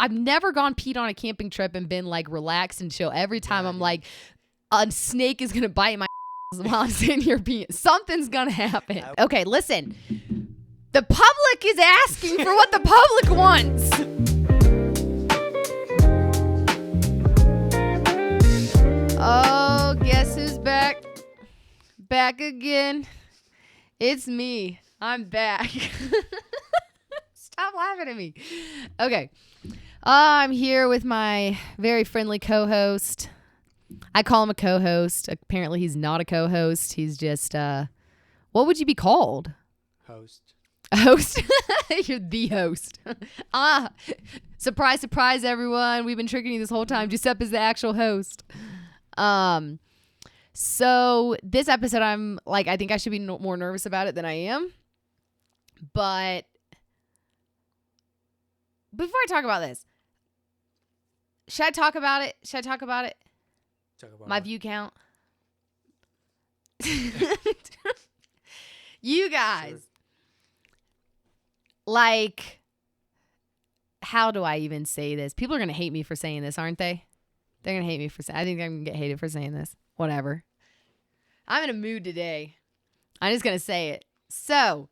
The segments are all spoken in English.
I've never gone peed on a camping trip and been like relaxed and chill. Every time I'm like, a snake is going to bite my while I'm sitting here peeing. Something's going to happen. Okay, listen. The public is asking for what the public wants. Oh, guess who's back? Back again. It's me. I'm back. Stop laughing at me. Okay. I'm here with my very friendly co-host. I call him a co-host. Apparently, he's not a co-host. He's just, what would you be called? Host. A host? You're the host. Surprise, surprise, everyone. We've been tricking you this whole time. Giuseppe is the actual host. So this episode, I think I should be more nervous about it than I am. But before I talk about this, should I talk about it? Talk about my what? View count. You guys, sure. Like, how do I even say this? People are going to hate me for saying this, aren't they? They're going to hate me for saying I think I'm going to get hated for saying this. Whatever. I'm in a mood today. I'm just going to say it. So,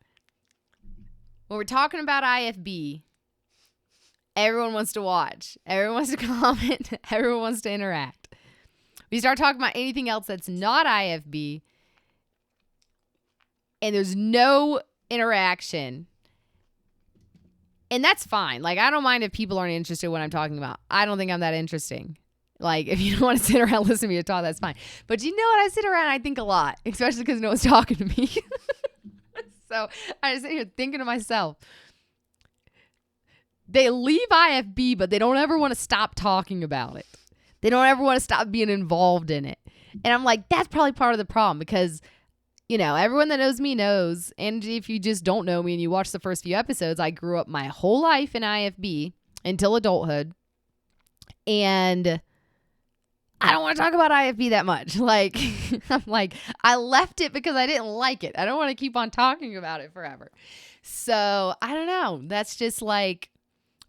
when we're talking about IFB, everyone wants to watch. Everyone wants to comment. Everyone wants to interact. We start talking about anything else that's not IFB, and there's no interaction. And that's fine. Like, I don't mind if people aren't interested in what I'm talking about. I don't think I'm that interesting. Like, if you don't want to sit around and listen to me talk, that's fine. But you know what? I sit around and I think a lot, especially because no one's talking to me. So I just sit here thinking to myself, they leave IFB, but they don't ever want to stop talking about it. They don't ever want to stop being involved in it. And I'm like, that's probably part of the problem because, you know, everyone that knows me knows. And if you just don't know me and you watch the first few episodes, I grew up my whole life in IFB until adulthood. And I don't want to talk about IFB that much. Like, I'm like, I left it because I didn't like it. I don't want to keep on talking about it forever. So I don't know. That's just like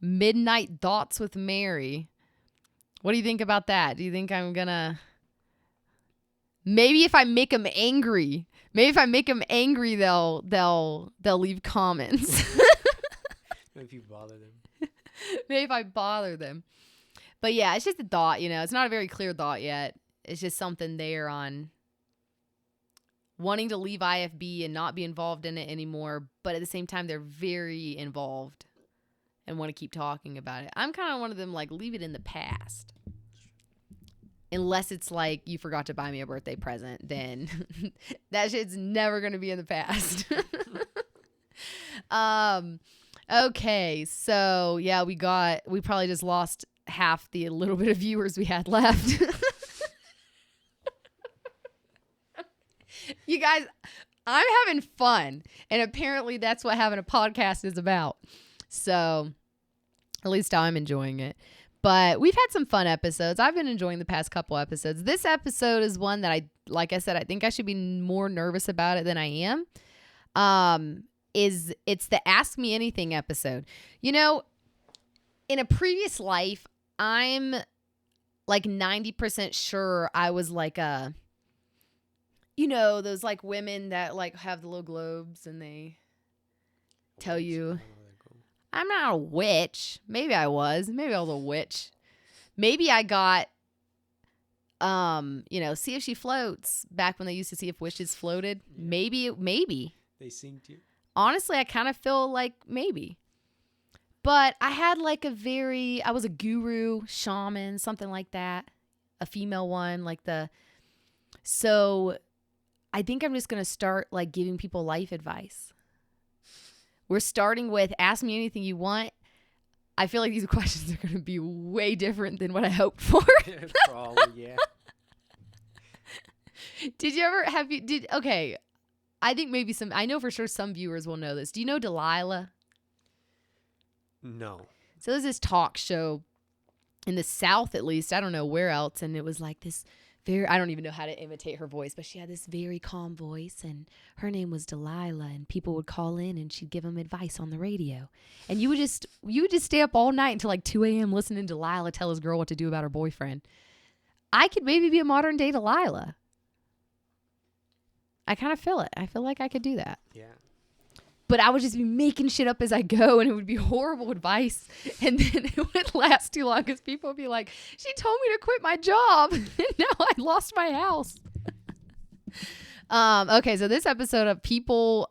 midnight thoughts with Mary. What do you think about that? Do you think I'm gonna, maybe if I make them angry, they'll leave comments. Maybe if you bother them. Maybe if I bother them. But yeah, it's just a thought, you know. It's not a very clear thought yet. It's just something there on wanting to leave IFB and not be involved in it anymore. But at the same time, they're very involved and want to keep talking about it. I'm kind of one of them, like, leave it in the past. Unless it's like you forgot to buy me a birthday present, then that shit's never going to be in the past. Okay, so yeah, we probably just lost half the little bit of viewers we had left. You guys, I'm having fun, and apparently that's what having a podcast is about. So at least I'm enjoying it. But we've had some fun episodes. I've been enjoying the past couple episodes. This episode is one that like I said, I think I should be more nervous about it than I am. It's the Ask Me Anything episode. You know, in a previous life, I'm like 90% sure I was like those like women that like have the little globes and they tell you. I'm not a witch. Maybe I was. Maybe I was a witch. Maybe I got, see if she floats back when they used to see if witches floated. Yeah. Maybe. They synced you? Honestly, I kind of feel like maybe. But I had like I was a guru, shaman, something like that. A female one, so I think I'm just going to start like giving people life advice. We're starting with Ask Me Anything You Want. I feel like these questions are going to be way different than what I hoped for. Probably, yeah. Okay. I think maybe I know for sure some viewers will know this. Do you know Delilah? No. So there's this talk show in the South, at least. I don't know where else. And it was like this I don't even know how to imitate her voice, but she had this very calm voice, and her name was Delilah, and people would call in and she'd give them advice on the radio. And you would just stay up all night until like 2 a.m. listening to Delilah tell this girl what to do about her boyfriend. I could maybe be a modern day Delilah. I kind of feel it. I feel like I could do that. Yeah. But I would just be making shit up as I go, and it would be horrible advice. And then it wouldn't last too long because people would be like, she told me to quit my job, and now I lost my house. Okay, so this episode of people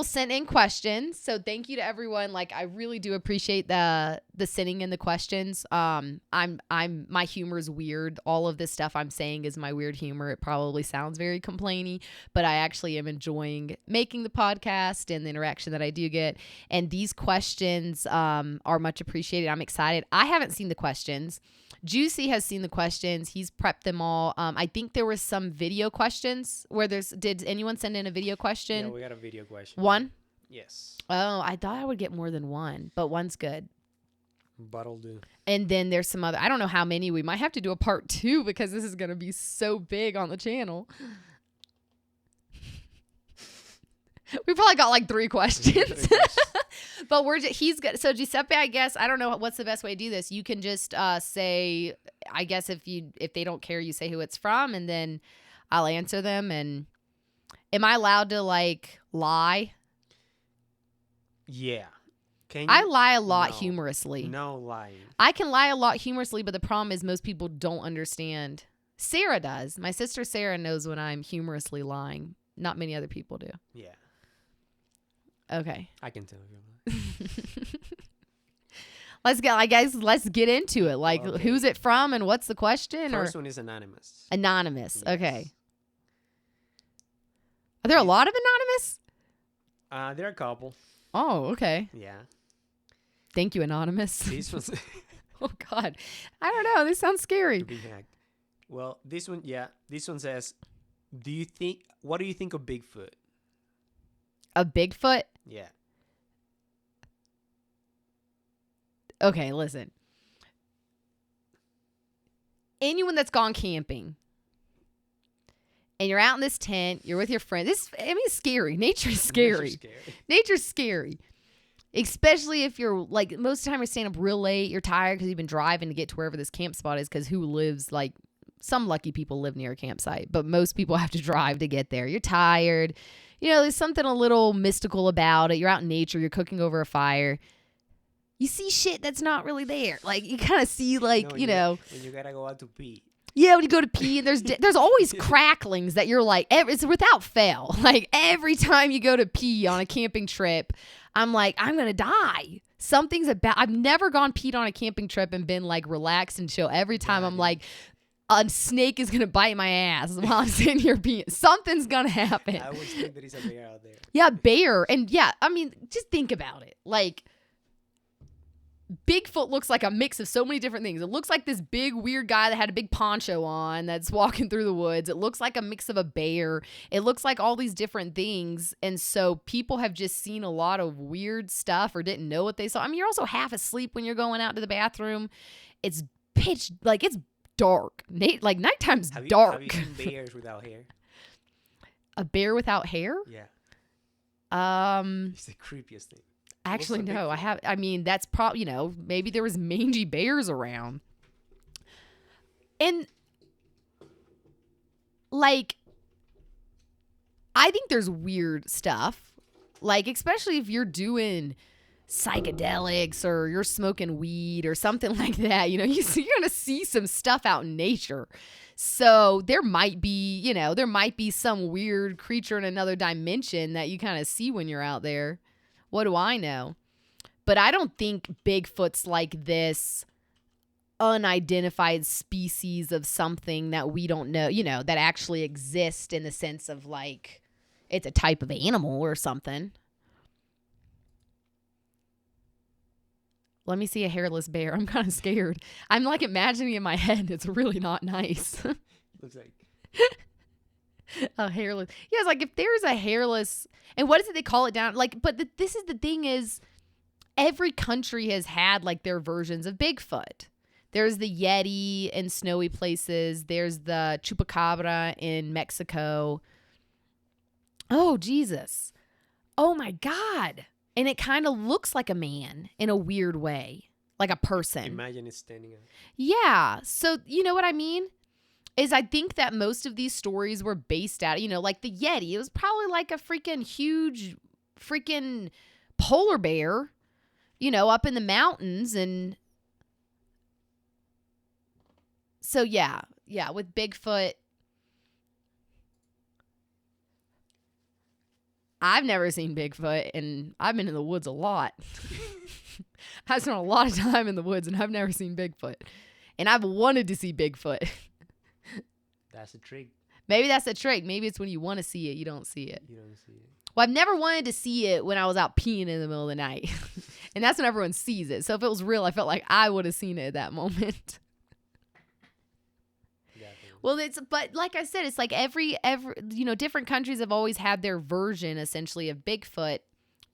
sent in questions. So thank you to everyone. Like, I really do appreciate the sending in the questions. My humor is weird. All of this stuff I'm saying is my weird humor. It probably sounds very complainy, but I actually am enjoying making the podcast and the interaction that I do get. And these questions are much appreciated. I'm excited. I haven't seen the questions. Juicy has seen the questions. He's prepped them all. I think there were some video questions where did anyone send in a video question? Yeah, we got a video question. One? Yes. Oh, I thought I would get more than one, but one's good. But'll do. And then there's some other, I don't know how many. We might have to do a part 2 because this is going to be so big on the channel. We probably got like 3 questions. But he's good. So Giuseppe, I guess, I don't know what's the best way to do this. You can just say, I guess if they don't care, you say who it's from, and then I'll answer them. And am I allowed to like lie? Yeah. Can you? I lie a lot humorously. No lying. I can lie a lot humorously, but the problem is most people don't understand. Sarah does. My sister Sarah knows when I'm humorously lying. Not many other people do. Yeah. Okay. I can tell you. Let's get into it. Like, Okay. Who's it from and what's the question? First one is anonymous. Anonymous. Yes. Okay. Are there a lot of anonymous? There are a couple. Oh, okay. Yeah. Thank you, anonymous. This one's Oh God, I don't know. This sounds scary. to be hacked. Well, this one says, what do you think of Bigfoot? A Bigfoot? Yeah. Okay, listen. Anyone that's gone camping and you're out in this tent, you're with your friend. It's scary. Nature's scary. Nature's scary. Especially if you're like, most of the time you're staying up real late, you're tired because you've been driving to get to wherever this camp spot is, because who lives, like, some lucky people live near a campsite, but most people have to drive to get there. You're tired. You know, there's something a little mystical about it. You're out in nature. You're cooking over a fire. You see shit that's not really there. Like, you kind of see, like, No, you know. When you gotta go out to pee. Yeah, when you go to pee, and there's always cracklings that you're like, it's without fail. Like, every time you go to pee on a camping trip, I'm like, I'm going to die. Something's about, I've never gone peed on a camping trip and been like relaxed and chill. Every time I'm like, a snake is going to bite my ass while I'm sitting here peeing. Something's going to happen. I always think there is a bear out there. Yeah, bear. And yeah, I mean, just think about it. Like, Bigfoot looks like a mix of so many different things. It looks like this big weird guy that had a big poncho on that's walking through the woods. It looks like a mix of a bear. It looks like all these different things. And so people have just seen a lot of weird stuff or didn't know what they saw. I mean, you're also half asleep when you're going out to the bathroom. It's pitch, like, it's dark. Like, nighttime's dark. Have you seen bears without hair? A bear without hair? Yeah. It's the creepiest thing. Actually, no, I have. I mean, that's probably, you know, maybe there was mangy bears around. And, like, I think there's weird stuff. Like, especially if you're doing psychedelics or you're smoking weed or something like that. You know, you're going to see some stuff out in nature. So there might be some weird creature in another dimension that you kind of see when you're out there. What do I know? But I don't think Bigfoot's like this unidentified species of something that we don't know, you know, that actually exists in the sense of like it's a type of animal or something. Let me see a hairless bear. I'm kind of scared. I'm like imagining in my head. It's really not nice. Looks like a hairless. Yeah, it's like if there's a hairless, and what is it they call it down? Like, but this is the thing is, every country has had like their versions of Bigfoot. There's the Yeti in snowy places. There's the chupacabra in Mexico. Oh, Jesus. Oh, my God. And it kind of looks like a man in a weird way, like a person. Imagine it standing up. Yeah. So, you know what I mean? Is I think that most of these stories were based out, like the Yeti. It was probably like a freaking huge freaking polar bear, up in the mountains. And so, yeah, with Bigfoot, I've never seen Bigfoot, and I've been in the woods a lot. I spent a lot of time in the woods, and I've never seen Bigfoot. And I've wanted to see Bigfoot. That's a trick. Maybe that's a trick. Maybe it's when you want to see it, you don't see it. You don't see it. Well, I've never wanted to see it when I was out peeing in the middle of the night. And that's when everyone sees it. So if it was real, I felt like I would have seen it at that moment. Well, but like I said, it's like every different countries have always had their version essentially of Bigfoot.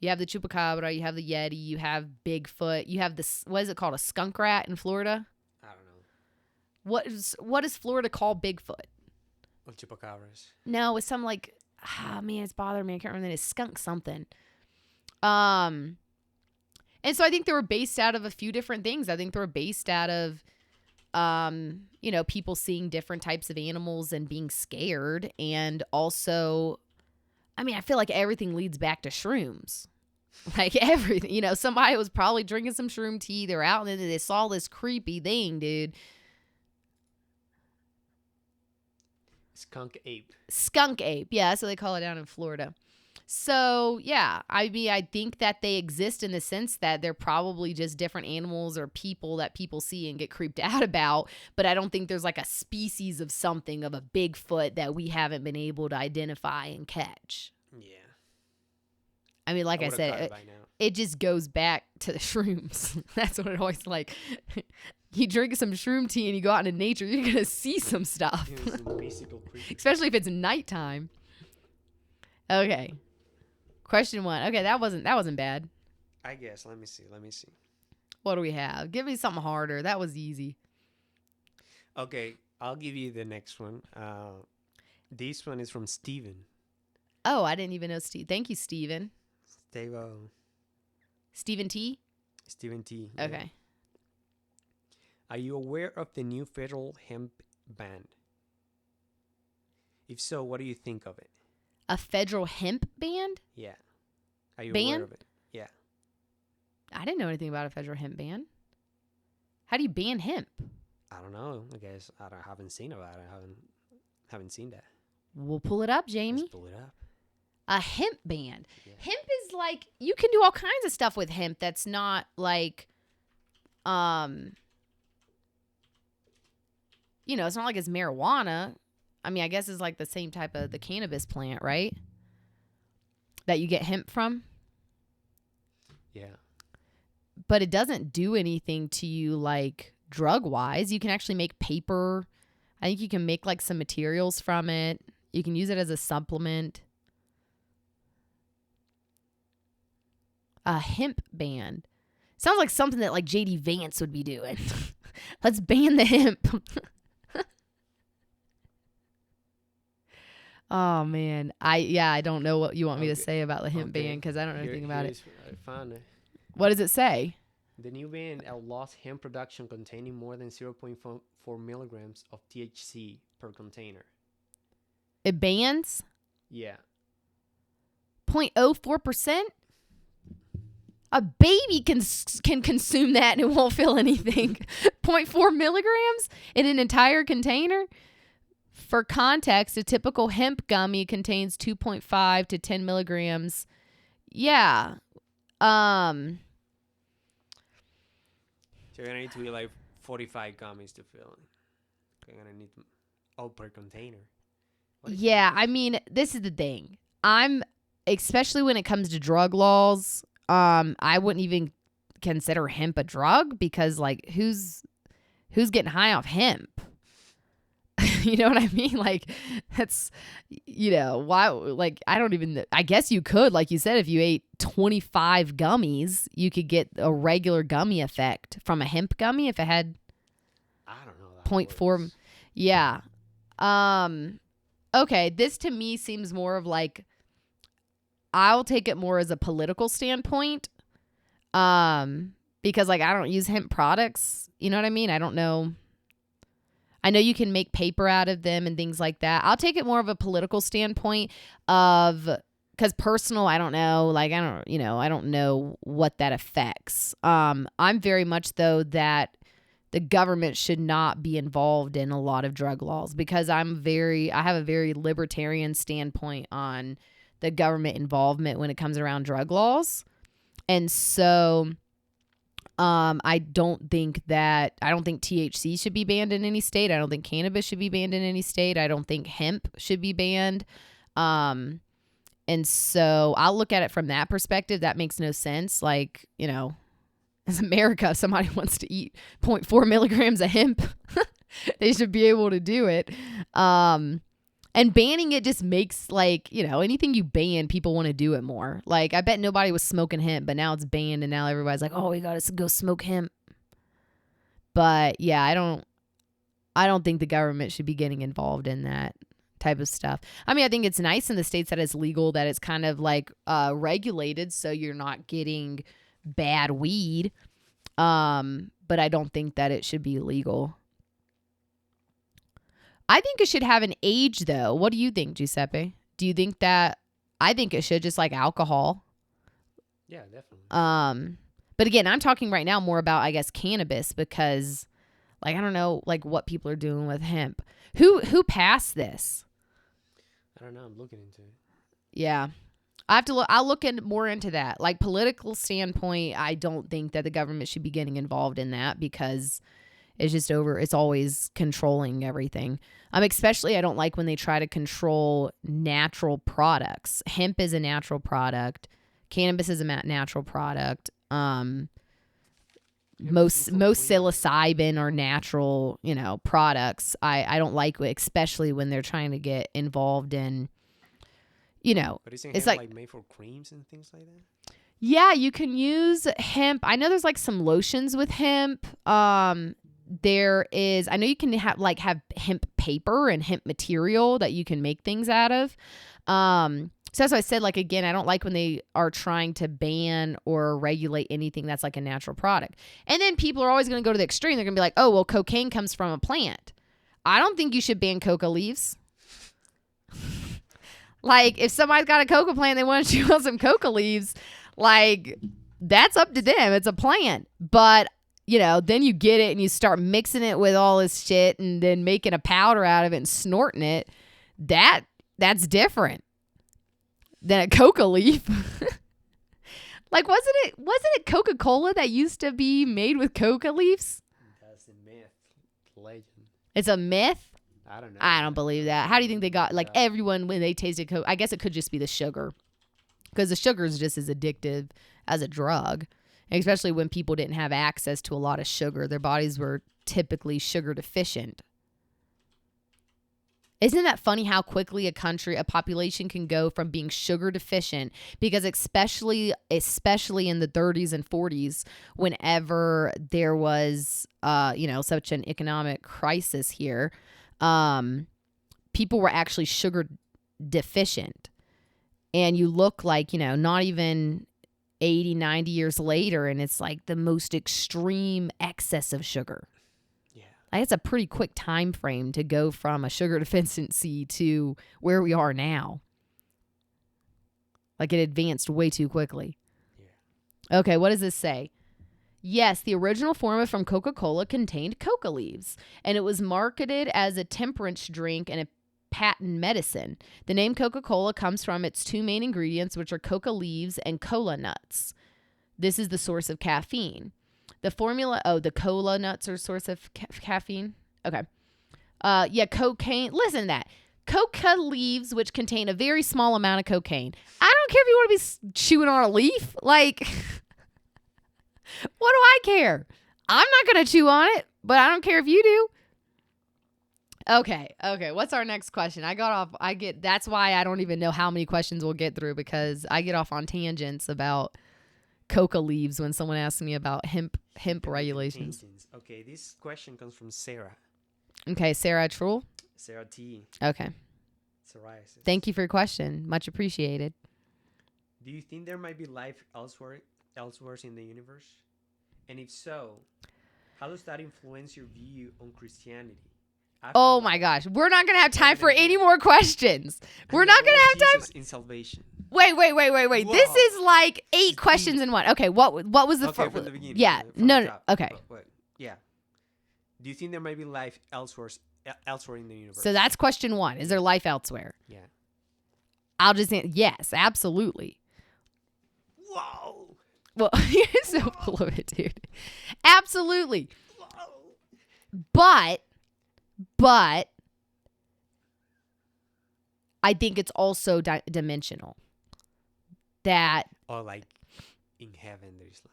You have the chupacabra, you have the Yeti, you have Bigfoot, you have this, what is it called, a skunk rat in Florida? I don't know. What does Florida call Bigfoot? Well, chupacabras. No, it's some like, man, it's bothering me. I can't remember. It's skunk something. And so I think they were based out of a few different things. I think they were based out of people seeing different types of animals and being scared. And also, I feel like everything leads back to shrooms. Like everything, somebody was probably drinking some shroom tea. They're out and then they saw this creepy thing, dude. Skunk ape. Yeah, that's what they call it down in Florida. So, yeah, I think that they exist in the sense that they're probably just different animals or people that people see and get creeped out about. But I don't think there's like a species of something, of a Bigfoot that we haven't been able to identify and catch. Yeah. Like I said, it just goes back to the shrooms. That's what it always like. You drink some shroom tea and you go out into nature, you're going to see some stuff. Especially if it's nighttime. Okay. Question 1. Okay, that wasn't bad. I guess. Let me see. What do we have? Give me something harder. That was easy. Okay, I'll give you the next one. This one is from Steven. Oh, I didn't even know Steve. Thank you, Steven. Steven T? Steven T. Yeah. Okay. Are you aware of the new federal hemp ban? If so, what do you think of it? A federal hemp ban? Yeah. Are you aware of it? Yeah. I didn't know anything about a federal hemp ban. How do you ban hemp? I don't know. I guess I haven't seen about it. I haven't seen that. We'll pull it up, Jamie. Let's pull it up. A hemp ban. Yeah. Hemp is like, you can do all kinds of stuff with hemp that's not like, it's not like it's marijuana. I guess it's like the same type of the cannabis plant, right? That you get hemp from. Yeah. But it doesn't do anything to you like drug-wise. You can actually make paper. I think you can make like some materials from it. You can use it as a supplement. A hemp ban. Sounds like something that like JD Vance would be doing. Let's ban the hemp. Oh man, I don't know what you want me to say about the hemp ban because I don't know anything about it. I found it. What does it say? The new ban outlaws hemp production containing more than 0.4 milligrams of THC per container. It bans? Yeah. 0.04%? A baby can consume that and it won't feel anything. 0.4 milligrams in an entire container? For context, a typical hemp gummy contains 2.5 to 10 milligrams. Yeah. So you're going to need to be like 45 gummies to fill it. You're going to need per container. Yeah, this is the thing. Especially when it comes to drug laws, I wouldn't even consider hemp a drug because like who's getting high off hemp? You know what I mean? Like, that's, why, like, I don't even, I guess you could, like you said, if you ate 25 gummies, you could get a regular gummy effect from a hemp gummy if it had. .4. Yeah. Okay. This to me seems more of like, I'll take it more as a political standpoint. Because like I don't use hemp products. You know what I mean? I don't know. I know you can make paper out of them and things like that. I'll take it more of a political standpoint of, because personal, I don't know. Like, I don't know what that affects. I'm very much though that the government should not be involved in a lot of drug laws, because I have a very libertarian standpoint on the government involvement when it comes around drug laws. And so I don't think THC should be banned in any state. I don't think cannabis should be banned in any state. I don't think hemp should be banned. And so I'll look at it from that perspective. That makes no sense. Like, as America, if somebody wants to eat 0.4 milligrams of hemp, they should be able to do it. And banning it just makes, like, anything you ban, people want to do it more. Like, I bet nobody was smoking hemp, but now it's banned, and now everybody's like, oh, we got to go smoke hemp. But yeah, I don't think the government should be getting involved in that type of stuff. I mean, I think it's nice in the states that it's legal, that it's kind of like regulated, so you're not getting bad weed. But I don't think that it should be legal. I think it should have an age, though. What do you think, Giuseppe? Do you think that? I think it should, just like alcohol. Yeah, definitely. But again, I'm talking right now more about, I guess, cannabis, because, like, I don't know, like, what people are doing with hemp. Who passed this? I don't know. I'm looking into it. Yeah. I have to look. I'll look more into that. Like, political standpoint, I don't think that the government should be getting involved in that, because it's always controlling everything. Especially, I don't like when they try to control natural products. Hemp is a natural product. Cannabis is a natural product. Most psilocybin are natural, products. I don't like it, especially when they're trying to get involved in, But isn't it's hemp like made for creams and things like that? Yeah, you can use hemp. I know there's like some lotions with hemp. I know you can have hemp paper and hemp material that you can make things out of. So that's why I said, like, again, I don't like when they are trying to ban or regulate anything that's like a natural product. And then people are always going to go to the extreme. They're going to be like, oh, well, cocaine comes from a plant. I don't think you should ban coca leaves. Like, if somebody's got a coca plant, they want to chew on some coca leaves, like, that's up to them. It's a plant. But, then you get it and you start mixing it with all this shit and then making a powder out of it and snorting it. That's different than a coca leaf. Like, wasn't it Coca-Cola that used to be made with coca leaves? That's a myth. Legend. It's a myth? I don't know. I don't believe that. How do you think they got, like, everyone, when they tasted Coke? I guess it could just be the sugar, because the sugar is just as addictive as a drug, especially when people didn't have access to a lot of sugar. Their bodies were typically sugar deficient. Isn't that funny how quickly a population can go from being sugar deficient? Because especially in the 30s and 40s, whenever there was, such an economic crisis here, people were actually sugar deficient. And you look like, not even 80, 90 years later, and it's like the most extreme excess of sugar. Yeah. Like, it's a pretty quick time frame to go from a sugar deficiency to where we are now. Like, it advanced way too quickly. Yeah. Okay, what does this say? Yes, the original formula from Coca-Cola contained coca leaves, and it was marketed as a temperance drink and a patent medicine. The name Coca-Cola comes from its two main ingredients, which are coca leaves and cola nuts. This is the source of caffeine. The formula, the cola nuts are source of caffeine? Okay. Cocaine. Listen to that. Coca leaves, which contain a very small amount of cocaine. I don't care if you want to be chewing on a leaf. Like, what do I care? I'm not going to chew on it, but I don't care if you do. Okay. What's our next question? That's why I don't even know how many questions we'll get through, because I get off on tangents about coca leaves when someone asks me about hemp regulations. Okay, this question comes from Sarah. Okay, Sarah Truel. Sarah T. Okay. Psoriasis. Thank you for your question. Much appreciated. Do you think there might be life elsewhere in the universe? And if so, how does that influence your view on Christianity? Oh my gosh. We're not going to have time for any more questions. We're not going to have time. Jesus in salvation. Wait. Whoa. This is like 8 questions in one. Okay, what was the from the beginning? Yeah. No. Okay. Yeah. Do you think there might be life elsewhere in the universe? So that's question 1. Is there life elsewhere? Yeah. I'll just say yes, absolutely. Whoa. Well, you're so full of it, dude. Absolutely. But I think it's also dimensional. That like in heaven there's life.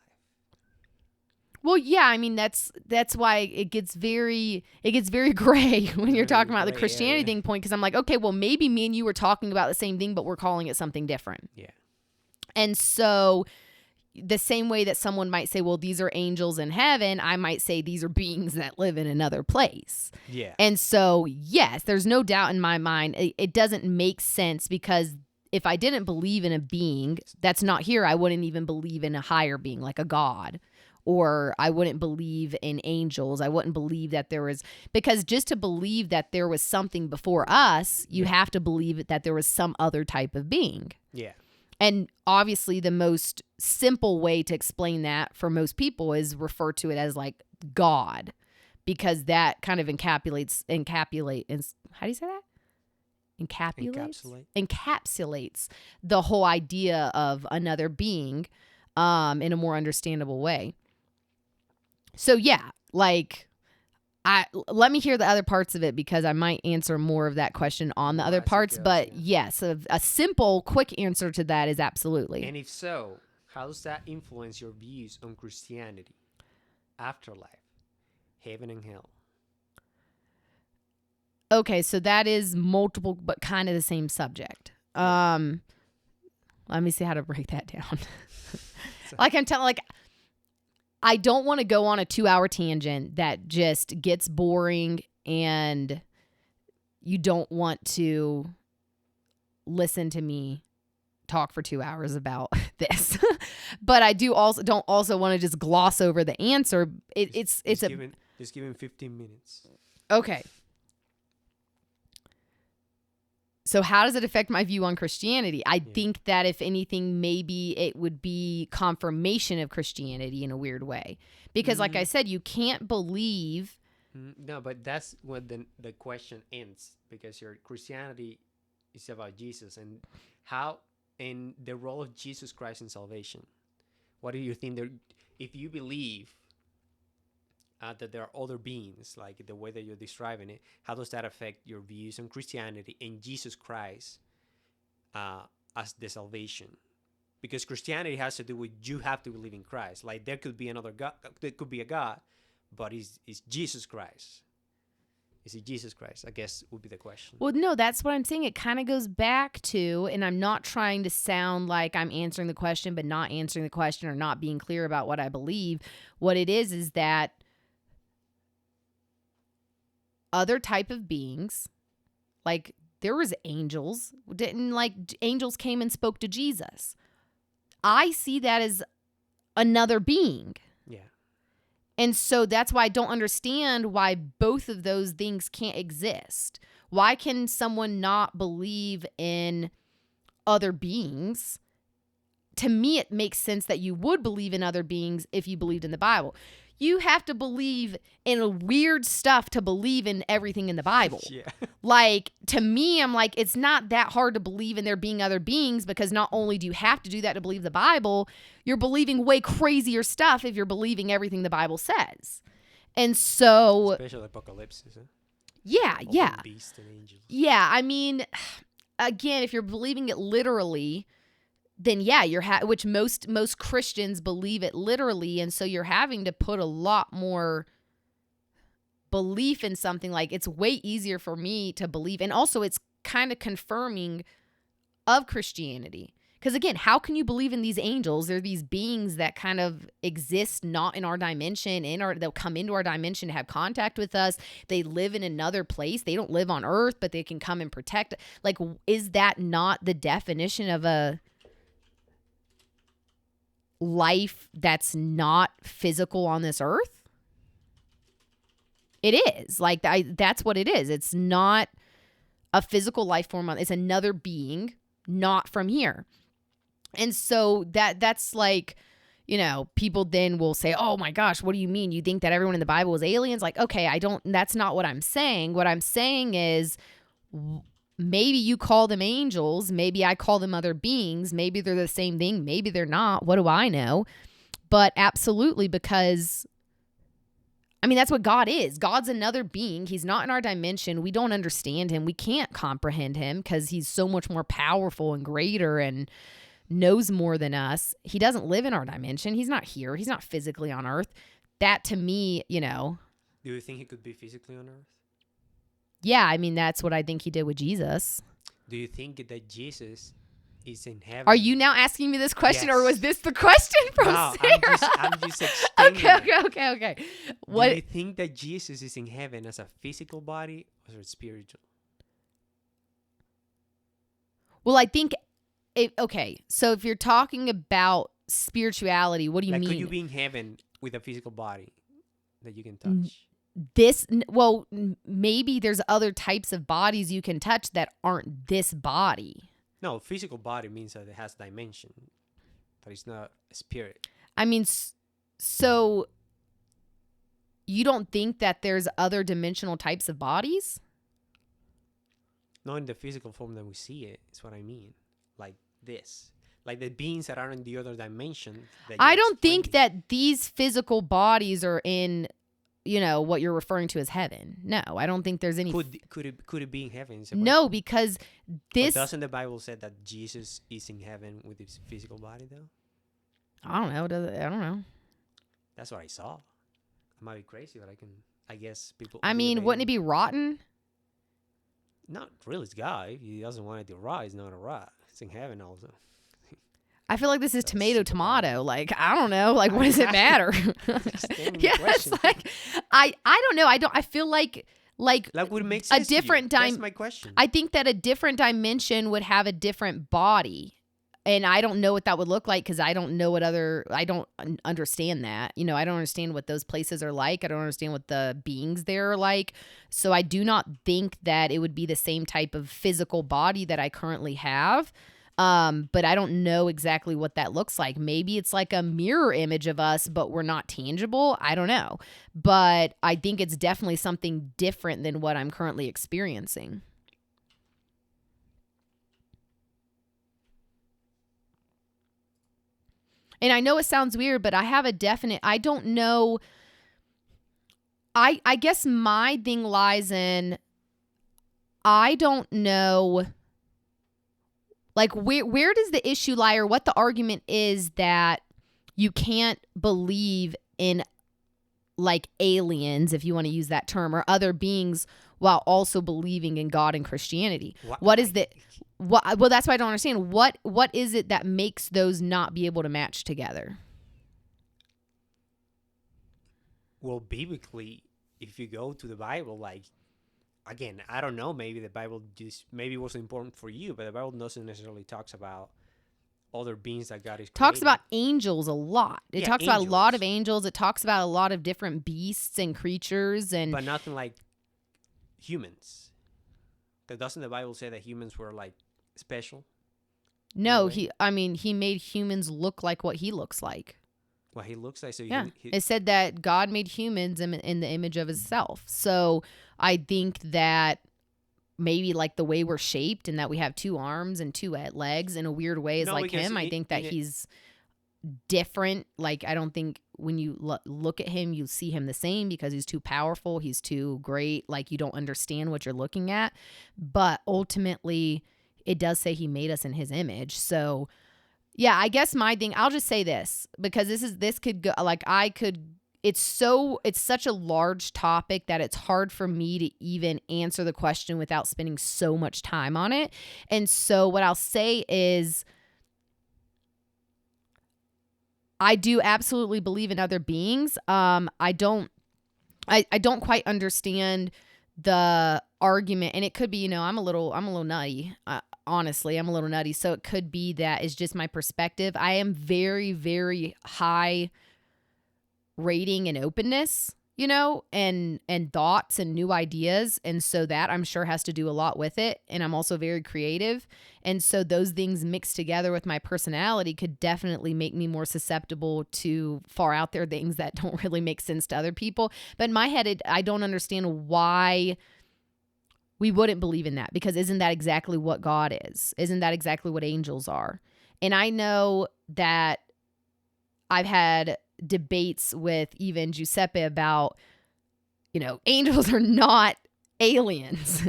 Well, yeah, I mean that's why it gets very gray when you're talking about the Christianity thing point, because I'm like, okay, well maybe me and you were talking about the same thing, but we're calling it something different. Yeah. And so the same way that someone might say, well, these are angels in heaven, I might say these are beings that live in another place. Yeah. And so, yes, there's no doubt in my mind, it doesn't make sense, because if I didn't believe in a being that's not here, I wouldn't even believe in a higher being like a God, or I wouldn't believe in angels. I wouldn't believe that there was, because just to believe that there was something before us, you have to believe that there was some other type of being. Yeah. And obviously the most simple way to explain that for most people is refer to it as like God, because that kind of encapsulates, how do you say that? Encapsulates the whole idea of another being in a more understandable way. So yeah, like let me hear the other parts of it, because I might answer more of that question on the other parts. But yes, a simple, quick answer to that is absolutely. And if so, how does that influence your views on Christianity, afterlife, heaven and hell? Okay, so that is multiple, but kind of the same subject. Let me see how to break that down. Like I'm telling, I don't want to go on a 2-hour tangent that just gets boring and you don't want to listen to me talk for 2 hours about this. But I don't also want to just gloss over the answer. Just give him 15 minutes. Okay. So how does it affect my view on Christianity? I think that if anything, maybe it would be confirmation of Christianity in a weird way. Because like I said, you can't believe. No, but that's when the question ends, because your Christianity is about Jesus and the role of Jesus Christ in salvation. What do you think if you believe that there are other beings, like the way that you're describing it, how does that affect your views on Christianity and Jesus Christ as the salvation? Because Christianity has to do with you have to believe in Christ. Like there could be another God, there could be a God, but it's Jesus Christ. Is it Jesus Christ? I guess would be the question. Well, no, that's what I'm saying. It kind of goes back to, and I'm not trying to sound like I'm answering the question, but not answering the question or not being clear about what I believe. What it is that other type of beings, like there was angels, angels came and spoke to Jesus. I see that as another being. Yeah. And so that's why I don't understand why both of those things can't exist. Why can someone not believe in other beings? To me, it makes sense that you would believe in other beings if you believed in the Bible. You have to believe in weird stuff to believe in everything in the Bible. Yeah. Like, to me, I'm like, it's not that hard to believe in there being other beings, because not only do you have to do that to believe the Bible, you're believing way crazier stuff if you're believing everything the Bible says. And so... Especially apocalypses, huh? Yeah, yeah. Beasts and angels. Yeah, I mean, again, if you're believing it literally... then yeah, which most Christians believe it literally, and so you're having to put a lot more belief in something. Like, it's way easier for me to believe, and also it's kind of confirming of Christianity, Because again, how can you believe in these angels? They're these beings that kind of exist not in our dimension, they'll come into our dimension to have contact with us. They live in another place. They don't live on Earth, but they can come and protect. Like, is that not the definition of a life that's not physical on this earth? It is. Like, that's what it is. It's not a physical life form. It's another being, not from here. And so that's like, you know, people then will say, oh my gosh, what do you mean? You think that everyone in the Bible is aliens? Like, okay, that's not what I'm saying. What I'm saying is maybe you call them angels. Maybe I call them other beings. Maybe they're the same thing. Maybe they're not. What do I know? But absolutely, because I mean, that's what God is. God's another being. He's not in our dimension. We don't understand him. We can't comprehend him because he's so much more powerful and greater and knows more than us. He doesn't live in our dimension. He's not here. He's not physically on Earth. That to me, you know. Do you think he could be physically on Earth? Yeah, I mean, that's what I think he did with Jesus. Do you think that Jesus is in heaven? Are you now asking me this question, Yes. or was this the question from No, Sarah? I'm just extending it. Okay. What? Do you think that Jesus is in heaven as a physical body or spiritual? Well, I think okay. So if you're talking about spirituality, what do you Like, mean? could you be in heaven with a physical body that you can touch? Maybe there's other types of bodies you can touch that aren't this body. No, physical body means that it has dimension, but it's not a spirit. I mean, so you don't think that there's other dimensional types of bodies? Not in the physical form that we see it, is what I mean. Like this. Like the beings that are in the other dimension. I don't think that these physical bodies are in, you know, what you're referring to as heaven. No, I don't think there's any. Could it be in heaven? No, because this. But doesn't the Bible say that Jesus is in heaven with his physical body, though? I don't know. I don't know. That's what I saw. I might be crazy, but I guess people. I mean, wouldn't it be rotten? Not really. It's God. If he doesn't want it to rot, it's not a rot. It's in heaven also. I feel like this is tomato. Like, I don't know. Like, what does it matter? Yeah, it's like, I don't know. I feel like would make sense a different That's my question. I think that a different dimension would have a different body. And I don't know what that would look like because I don't know I don't understand that. You know, I don't understand what those places are like. I don't understand what the beings there are like. So I do not think that it would be the same type of physical body that I currently have. But I don't know exactly what that looks like. Maybe it's like a mirror image of us, but we're not tangible. I don't know. But I think it's definitely something different than what I'm currently experiencing. And I know it sounds weird, but I have a definite, I don't know. I guess my thing lies in, I don't know, like where does the issue lie, or what the argument is that you can't believe in like aliens, if you want to use that term, or other beings while also believing in God and Christianity. What is the well, that's why I don't understand. What is it that makes those not be able to match together? Well, biblically, if you go to the Bible, like, again, I don't know, maybe the Bible maybe wasn't important for you, but the Bible doesn't necessarily talks about other beings that God is creating. Talks about angels a lot. It talks about a lot of angels. It talks about a lot of different beasts and creatures, but nothing like humans. Doesn't the Bible say that humans were like special? No, he made humans look like what he looks like. What he looks like. So yeah, it said that God made humans in the image of himself. So I think that maybe like the way we're shaped and that we have 2 arms and 2 legs in a weird way is like him. I think that he's different. Like, I don't think when you look at him, you see him the same because he's too powerful. He's too great. Like, you don't understand what you're looking at. But ultimately, it does say he made us in his image. So, yeah, I guess my thing, I'll just say this because this could go, like, it's such a large topic that it's hard for me to even answer the question without spending so much time on it. And so what I'll say is, I do absolutely believe in other beings. I don't quite understand the argument, and it could be, I'm a little nutty. Honestly, I'm a little nutty. So it could be that it's just my perspective. I am very, very high rating and openness, and thoughts and new ideas. And so that I'm sure has to do a lot with it. And I'm also very creative. And so those things mixed together with my personality could definitely make me more susceptible to far out there things that don't really make sense to other people. But in my head, I don't understand why we wouldn't believe in that, because isn't that exactly what God is? Isn't that exactly what angels are? And I know that I've had debates with even Giuseppe about, angels are not aliens.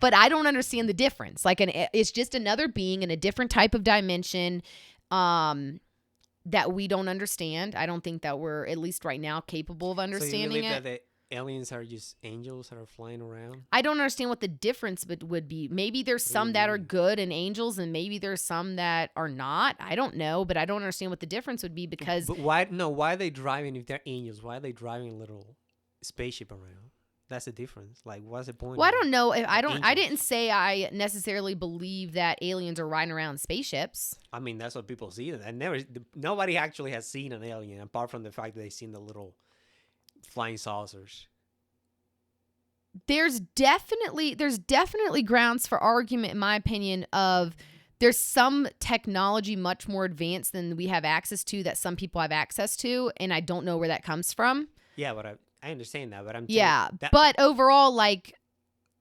But I don't understand the difference. Like, it's just another being in a different type of dimension that we don't understand. I don't think that we're, at least right now, capable of understanding so you believe it. that the aliens are just angels that are flying around? I don't understand what the difference would be. Maybe there's some that are good and angels, and maybe there's some that are not. I don't know, but I don't understand what the difference would be, because... But why are they driving, if they're angels, why are they driving a little spaceship around? That's the difference. Like, what's the point? Well, I don't know. I angels? didn't say I necessarily believe that aliens are riding around spaceships. I mean, that's what people see. Nobody actually has seen an alien, apart from the fact that they've seen the little flying saucers. There's definitely grounds for argument, in my opinion, of there's some technology much more advanced than we have access to, that some people have access to, and I don't know where that comes from. Yeah, but I understand that, but I'm but overall, like,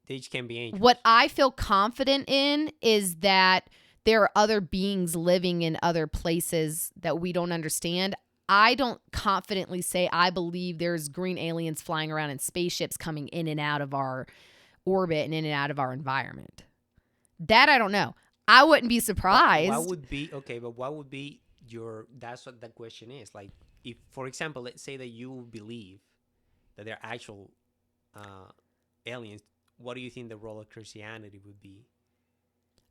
they just can't be angels. What I feel confident in is that there are other beings living in other places that we don't understand. I don't confidently say I believe there's green aliens flying around in spaceships coming in and out of our orbit and in and out of our environment. That I don't know. I wouldn't be surprised. What would be that's what that question is. Like, if, for example, let's say that you believe that they're actual aliens, what do you think the role of Christianity would be?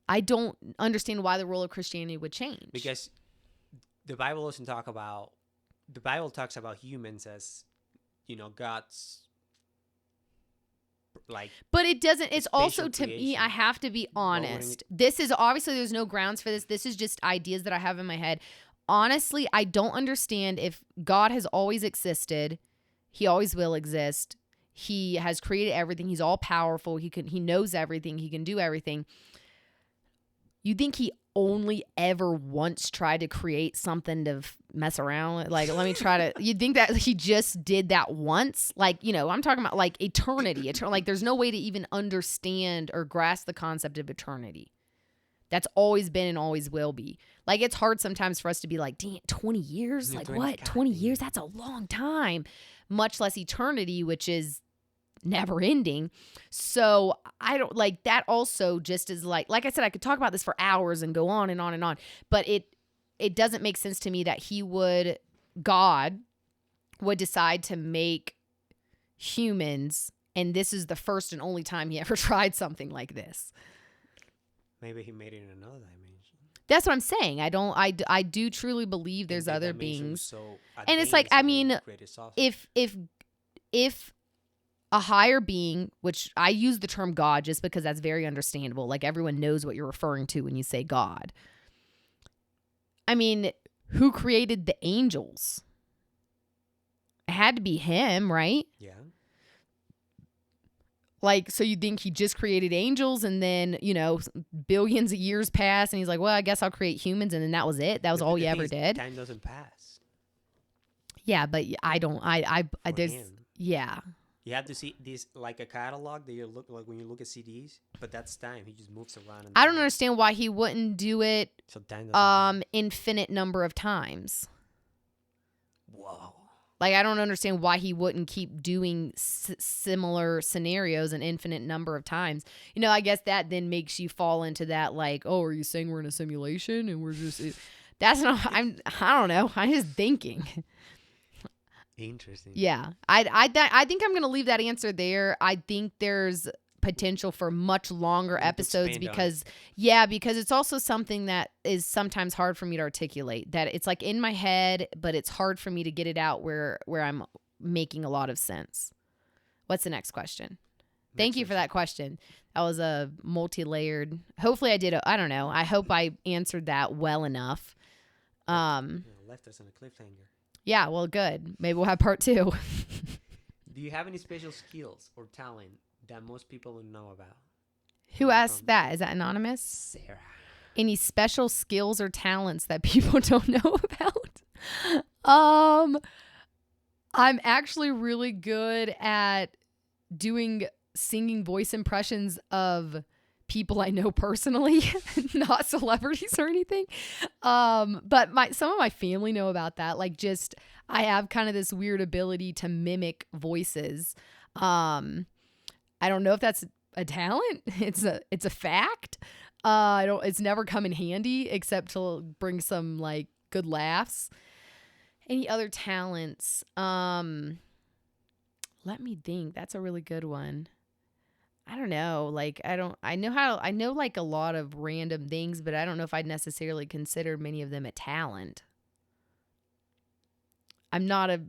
I don't understand why the role of Christianity would change. Because the Bible doesn't talk about... The Bible talks about humans as, God's, like... But it doesn't... It's also, to me, I have to be honest. This is... Obviously, there's no grounds for this. This is just ideas that I have in my head. Honestly, I don't understand if God has always existed. He always will exist. He has created everything. He's all powerful. He knows everything. He can do everything. You think he only ever once tried to create something to mess around with? Like, let me try to... You'd think that he just did that once? Like, I'm talking about, like, eternity. Like, there's no way to even understand or grasp the concept of eternity. That's always been and always will be. Like, it's hard sometimes for us to be like, damn, 20 years? Like, what? 20 years? That's a long time. Much less eternity, which is never ending. So I don't like that. Also, just as like I said, I could talk about this for hours and go on and on and on, but it doesn't make sense to me that God would decide to make humans, and this is the first and only time he ever tried something like this. Maybe he made it in another dimension. That's what I'm saying. I do truly believe there's other beings. And it's like, I mean, if a higher being, which I use the term God just because that's very understandable. Like, everyone knows what you're referring to when you say God. I mean, who created the angels? It had to be him, right? Yeah. Like, so you think he just created angels, and then, billions of years pass, and he's like, well, I guess I'll create humans, and then that was it? That was all he ever did? Time doesn't pass. Yeah, but there's... him. Yeah. You have to see this like a catalog that you look like when you look at CDs, but that's time. He just moves around. I don't understand why he wouldn't do it so time infinite number of times. Whoa. Like, I don't understand why he wouldn't keep doing similar scenarios an infinite number of times. I guess that then makes you fall into that, like, oh, are you saying we're in a simulation and we're just... That's not... I don't know. I'm just thinking. Interesting. Yeah. I think I'm going to leave that answer there. I think there's potential for much longer You can episodes expand on it. because it's also something that is sometimes hard for me to articulate, that it's like in my head, but it's hard for me to get it out where I'm making a lot of sense. What's the next question? Thank you for that question. That was a multi-layered. Hopefully I did. I don't know. I hope I answered that well enough. Left us on a cliffhanger. Yeah, well, good. Maybe we'll have part 2. Do you have any special skills or talent that most people don't know about? Who asked that? Is that anonymous? Sarah. Any special skills or talents that people don't know about? I'm actually really good at doing singing voice impressions of people I know personally, not celebrities or anything. But some of my family know about that. Like, just I have kind of this weird ability to mimic voices. I don't know if that's a talent. It's a fact. It's never come in handy except to bring some like good laughs. Any other talents? Let me think. That's a really good one. I don't know. Like, I know like a lot of random things, but I don't know if I'd necessarily consider many of them a talent. I'm not a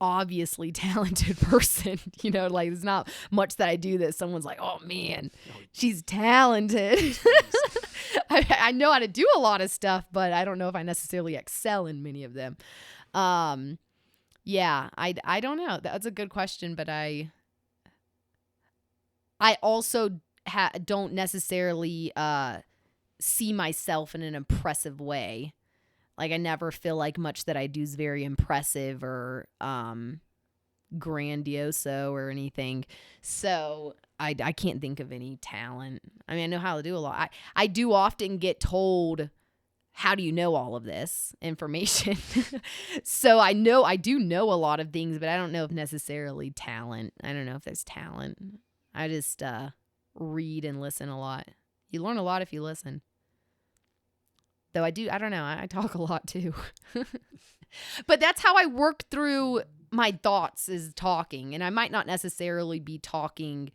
obviously talented person, like there's not much that I do that someone's like, oh man, she's talented. I know how to do a lot of stuff, but I don't know if I necessarily excel in many of them. Yeah, I don't know. That's a good question, but I also don't necessarily see myself in an impressive way. Like, I never feel like much that I do is very impressive or grandioso or anything. So I can't think of any talent. I mean, I know how to do a lot. I do often get told, how do you know all of this information? So I do know a lot of things, but I don't know if necessarily talent. I don't know if there's talent. I just read and listen a lot. You learn a lot if you listen. Though I don't know, I talk a lot too. But that's how I work through my thoughts, is talking. And I might not necessarily be talking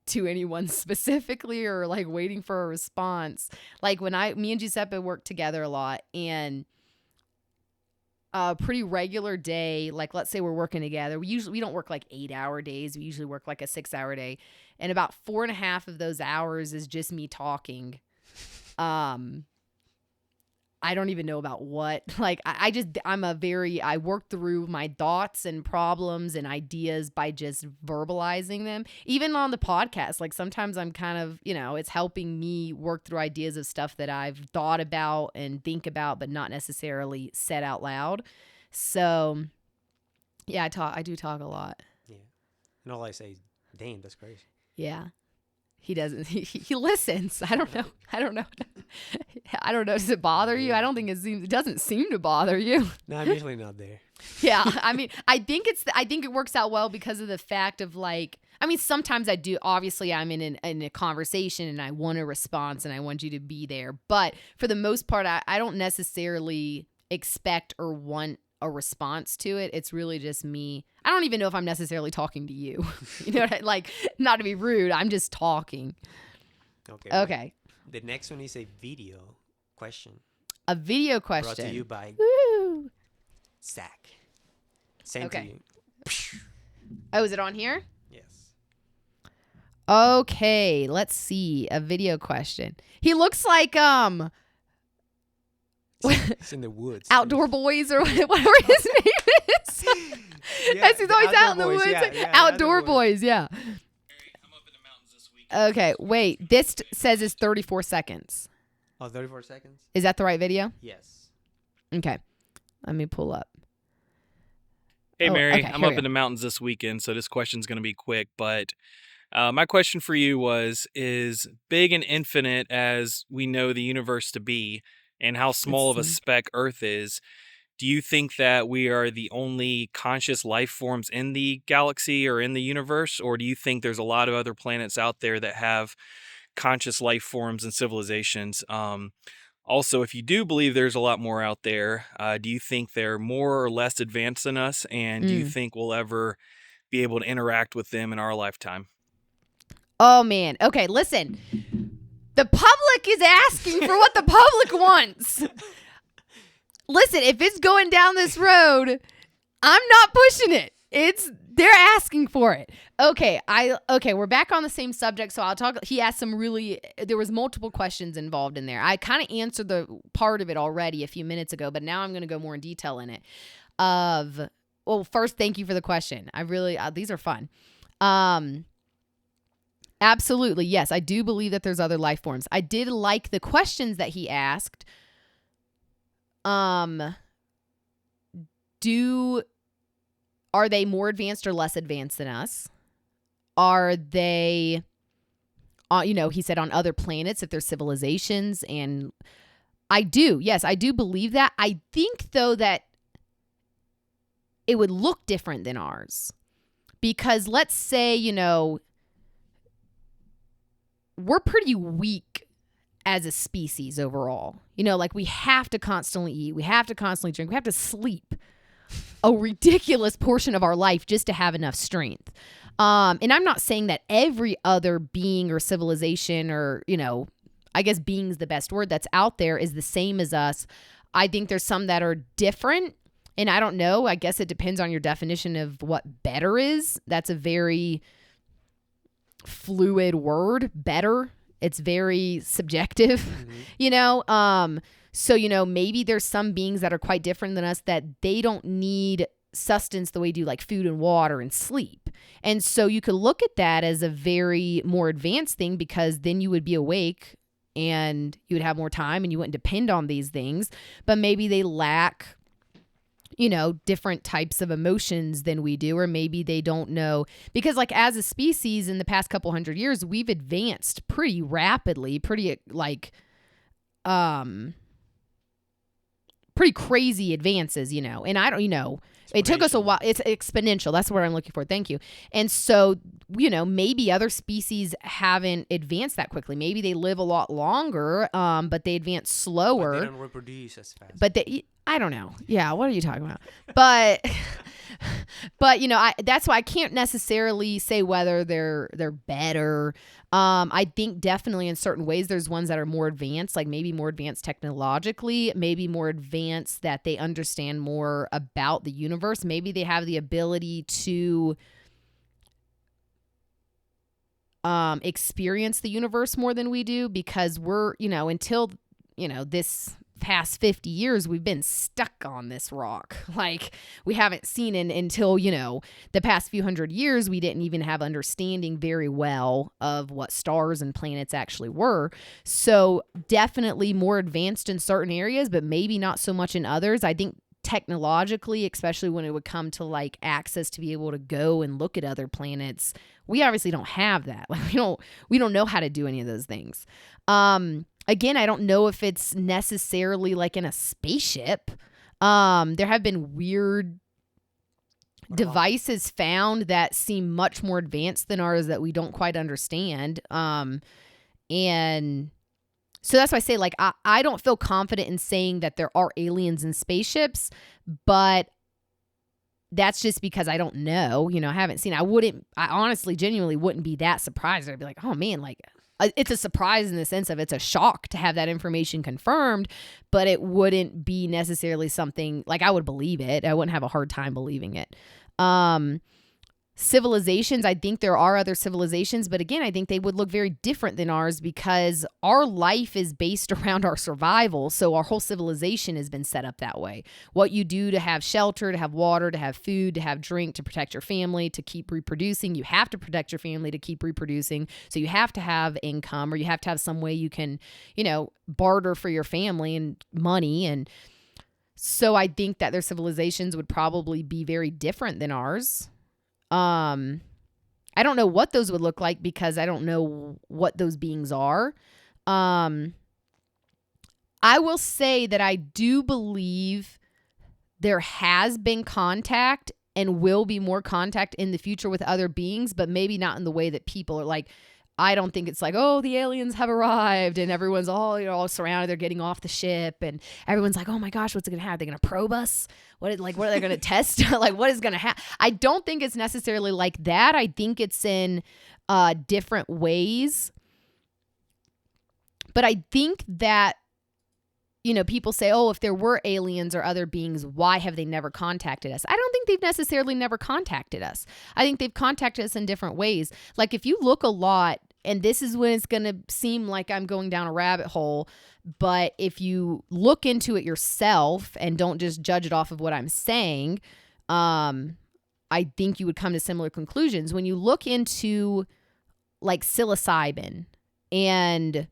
to anyone specifically or like waiting for a response. Like when me and Giuseppe work together a lot, and a pretty regular day, like let's say we're working together. We don't work like 8-hour days. We usually work like a 6-hour day. And about 4.5 of those hours is just me talking. I don't even know about what. Like, I work through my thoughts and problems and ideas by just verbalizing them. Even on the podcast, like sometimes I'm kind of, it's helping me work through ideas of stuff that I've thought about and think about, but not necessarily said out loud. So, yeah, I do talk a lot. Yeah. And all I say is, damn, that's crazy. Yeah. He doesn't. He listens. I don't know. I don't know. Does it bother you? I don't think it doesn't seem to bother you. No, I'm usually not there. Yeah. I mean, I think it works out well because of the fact of like, I mean, sometimes I do. Obviously, I'm in a conversation and I want a response and I want you to be there. But for the most part, I don't necessarily expect or want a response to it. It's really just me. I don't even know if I'm necessarily talking to you. Like, not to be rude, I'm just talking. Okay. The next one is a video question. A video question. Brought to you by Zach. Sent to you. Oh, is it on here? Yes. Okay, let's see. A video question. He looks like It's in the woods. Outdoor Boys or whatever his name is. Yeah, he's always out in the woods. Outdoor Boys, yeah. I'm up in the mountains this weekend. Okay, wait. This says it's 34 seconds. Oh, 34 seconds? Is that the right video? Yes. Okay. Let me pull up. Hey, Mary. Okay, I'm up in the mountains this weekend, so this question's going to be quick. But my question for you is big and infinite as we know the universe to be, and how small of a speck Earth is, do you think that we are the only conscious life forms in the galaxy or in the universe? Or do you think there's a lot of other planets out there that have conscious life forms and civilizations? Also, if you do believe there's a lot more out there, do you think they're more or less advanced than us? And do you Mm. think we'll ever be able to interact with them in our lifetime? Oh, man. Okay, listen. The public is asking for what the public wants. Listen, if it's going down this road, I'm not pushing it. They're asking for it. Okay, we're back on the same subject, so I'll talk. He asked there was multiple questions involved in there. I kind of answered the part of it already a few minutes ago, but now I'm going to go more in detail in it. Well, first, thank you for the question. I really, these are fun. Absolutely, yes, I do believe that there's other life forms. I did like the questions that he asked. Are they more advanced or less advanced than us? Are they, he said on other planets, if there's civilizations, and I do believe that. I think, though, that it would look different than ours because let's say, we're pretty weak as a species overall. Like we have to constantly eat, we have to constantly drink, we have to sleep a ridiculous portion of our life just to have enough strength. And I'm not saying that every other being or civilization or, I guess being's the best word that's out there is the same as us. I think there's some that are different. And I don't know. I guess it depends on your definition of what better is. That's a very fluid word, better. It's very subjective, So, maybe there's some beings that are quite different than us that they don't need sustenance the way we do, like food and water and sleep. And so you could look at that as a very more advanced thing because then you would be awake and you would have more time and you wouldn't depend on these things. But maybe they lack, different types of emotions than we do, or maybe they don't know. Because like as a species in the past couple hundred years, we've advanced pretty rapidly, pretty crazy advances, and I don't, it took us a while. It's exponential. That's what I'm looking for. Thank you. And so, maybe other species haven't advanced that quickly. Maybe they live a lot longer, but they advance slower. But they don't reproduce as fast. But I don't know. Yeah, what are you talking about? But that's why I can't necessarily say whether they're better. I think definitely in certain ways there's ones that are more advanced, like maybe more advanced technologically, maybe more advanced that they understand more about the universe. Maybe they have the ability to experience the universe more than we do because we're, until, this past 50 years, we've been stuck on this rock. Like we haven't seen it until, the past few hundred years, we didn't even have understanding very well of what stars and planets actually were. So definitely more advanced in certain areas, but maybe not so much in others. I think technologically, especially when it would come to like access to be able to go and look at other planets, we obviously don't have that. Like we don't know how to do any of those things. Again, I don't know if it's necessarily like in a spaceship. There have been weird devices found that seem much more advanced than ours that we don't quite understand. And so that's why I say, like, I don't feel confident in saying that there are aliens in spaceships, but that's just because I don't know. I haven't seen. I honestly, genuinely wouldn't be that surprised. I'd be like, oh man, like, it's a surprise in the sense of it's a shock to have that information confirmed, but it wouldn't be necessarily something like I would believe it. I wouldn't have a hard time believing it. Civilizations, I think there are other civilizations, but again, I think they would look very different than ours because our life is based around our survival. So our whole civilization has been set up that way. What you do to have shelter, to have water, to have food, to have drink, to protect your family, to keep reproducing. You have to protect your family to keep reproducing. So you have to have income, or you have to have some way you can, barter for your family and money. And so I think that their civilizations would probably be very different than ours. I don't know what those would look like because I don't know what those beings are. I will say that I do believe there has been contact and will be more contact in the future with other beings, but maybe not in the way that people are like, I don't think it's like, oh, the aliens have arrived and everyone's all surrounded. They're getting off the ship and everyone's like, oh my gosh, what's it gonna have? They're gonna probe us. What are they gonna test? Like, what is gonna happen? I don't think it's necessarily like that. I think it's in different ways. But I think that, people say, oh, if there were aliens or other beings, why have they never contacted us? I don't think they've necessarily never contacted us. I think they've contacted us in different ways. Like if you look a lot, and this is when it's going to seem like I'm going down a rabbit hole, but if you look into it yourself and don't just judge it off of what I'm saying, I think you would come to similar conclusions. When you look into like psilocybin and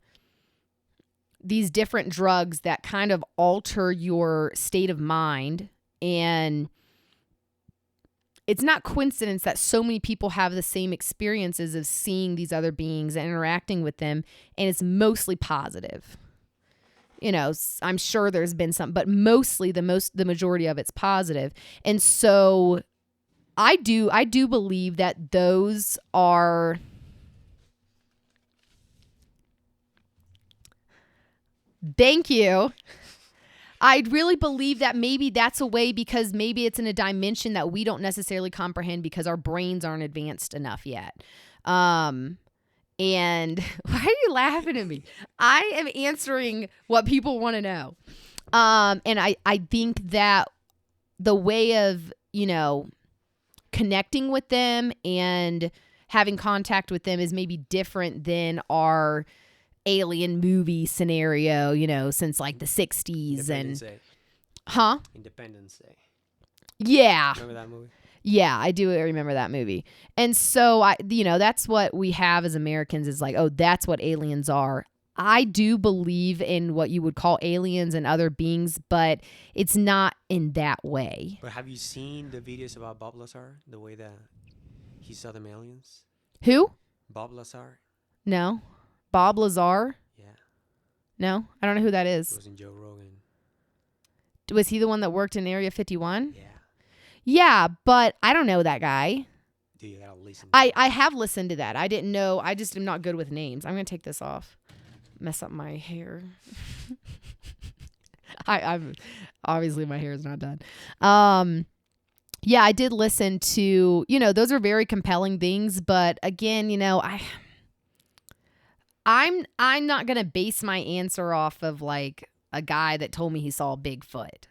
these different drugs that kind of alter your state of mind. And it's not coincidence that so many people have the same experiences of seeing these other beings and interacting with them. And it's mostly positive. I'm sure there's been some, but mostly the majority of it's positive. And so I do believe that those are... Thank you. I really believe that maybe that's a way because maybe it's in a dimension that we don't necessarily comprehend because our brains aren't advanced enough yet. And why are you laughing at me? I am answering what people want to know. And I think that the way of, connecting with them and having contact with them is maybe different than our alien movie scenario, since like the 60s. Independence and Day. Huh? Independence Day. Yeah. Remember that movie? Yeah, I do remember that movie. And so that's what we have as Americans is like, oh, that's what aliens are. I do believe in what you would call aliens and other beings, but it's not in that way. But have you seen the videos about Bob Lazar? The way that he saw them aliens? Who? Bob Lazar? No. Bob Lazar? Yeah. No, I don't know who that It is. was in Joe Rogan. Was he the one that worked in Area 51? Yeah. Yeah, but I don't know that guy. Dude, you gotta listen. I have listened to that. I didn't know. I just am not good with names. I'm going to take this off. Mess up my hair. I'm obviously my hair is not done. Yeah, I did listen to, those are very compelling things, but again, I'm not going to base my answer off of like a guy that told me he saw Bigfoot.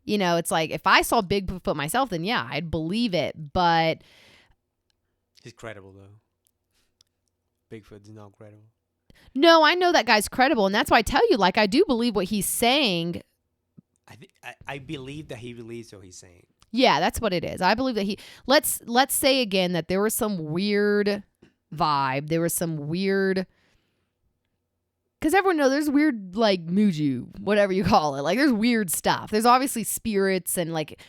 It's like if I saw Bigfoot myself, then yeah, I'd believe it, but he's credible though. Bigfoot's not credible. No, I know that guy's credible, and that's why I tell you, like, I do believe what he's saying. I believe that he believes what he's saying. Yeah, that's what it is. I believe that let's say again that there was some weird vibe. There was some weird, because everyone knows there's weird, like, muju, whatever you call it. Like, there's weird stuff. There's obviously spirits and, like,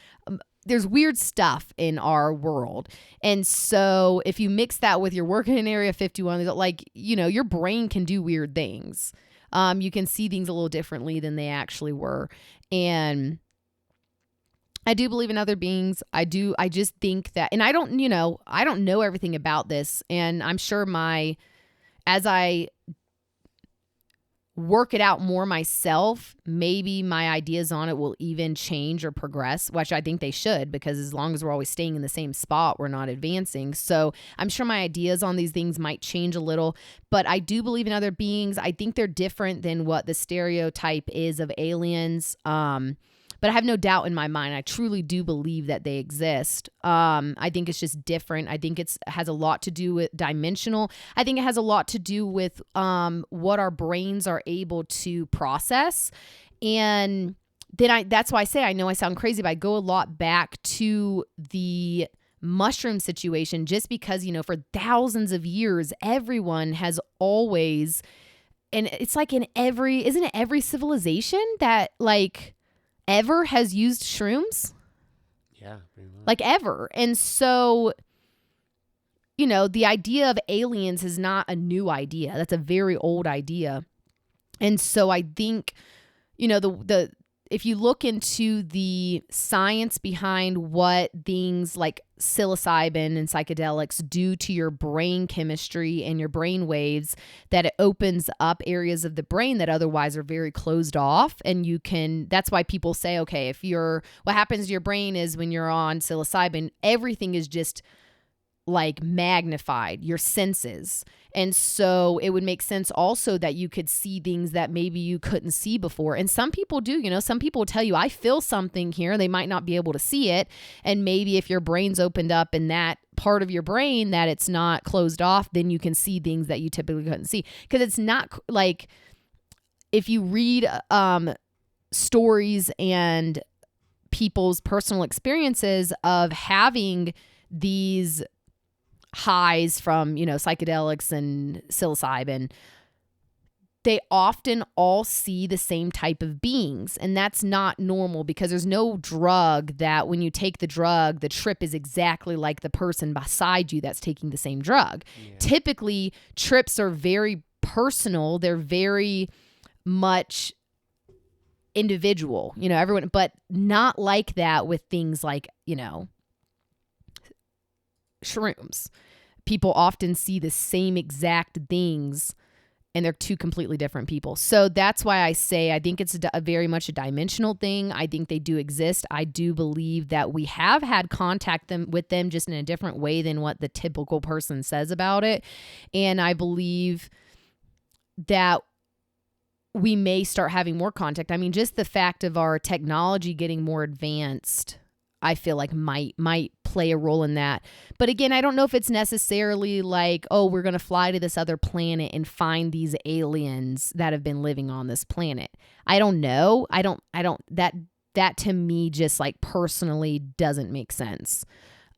there's weird stuff in our world. And so if you mix that with your working in Area 51, like, your brain can do weird things. You can see things a little differently than they actually were. And I do believe in other beings. I just think that, and I don't know everything about this. And I'm sure as I work it out more myself, maybe my ideas on it will even change or progress, which I think they should, because as long as we're always staying in the same spot, we're not advancing. So I'm sure my ideas on these things might change a little, but I do believe in other beings. I think they're different than what the stereotype is of aliens. But I have no doubt in my mind. I truly do believe that they exist. I think it's just different. I think it has a lot to do with dimensional. I think it has a lot to do with what our brains are able to process. And then that's why I say, I know I sound crazy, but I go a lot back to the mushroom situation, just because, for thousands of years, everyone has always, and it's like isn't it every civilization that like ever has used shrooms? Yeah, pretty much. Like ever. And so, the idea of aliens is not a new idea. That's a very old idea. And so I think, if if you look into the science behind what things like psilocybin and psychedelics do to your brain chemistry and your brain waves, that it opens up areas of the brain that otherwise are very closed off. And that's why people say, okay, what happens to your brain is when you're on psilocybin, everything is just like magnified, your senses. And so it would make sense also that you could see things that maybe you couldn't see before. And some people do, some people will tell you, I feel something here. They might not be able to see it. And maybe if your brain's opened up in that part of your brain that it's not closed off, then you can see things that you typically couldn't see. Because it's not like, if you read stories and people's personal experiences of having these highs from, psychedelics and psilocybin, they often all see the same type of beings. And that's not normal, because there's no drug that when you take the drug, the trip is exactly like the person beside you that's taking the same drug. Yeah. Typically, trips are very personal. They're very much individual, everyone, but not like that with things like, shrooms. People often see the same exact things, and they're two completely different people. So that's why I say I think it's a very much a dimensional thing. I think they do exist. I do believe that we have had contact with them just in a different way than what the typical person says about it. And I believe that we may start having more contact. I mean, just the fact of our technology getting more advanced, I feel like might play a role in that. But again, I don't know if it's necessarily like, oh, we're going to fly to this other planet and find these aliens that have been living on this planet. I don't know. That to me just like personally doesn't make sense.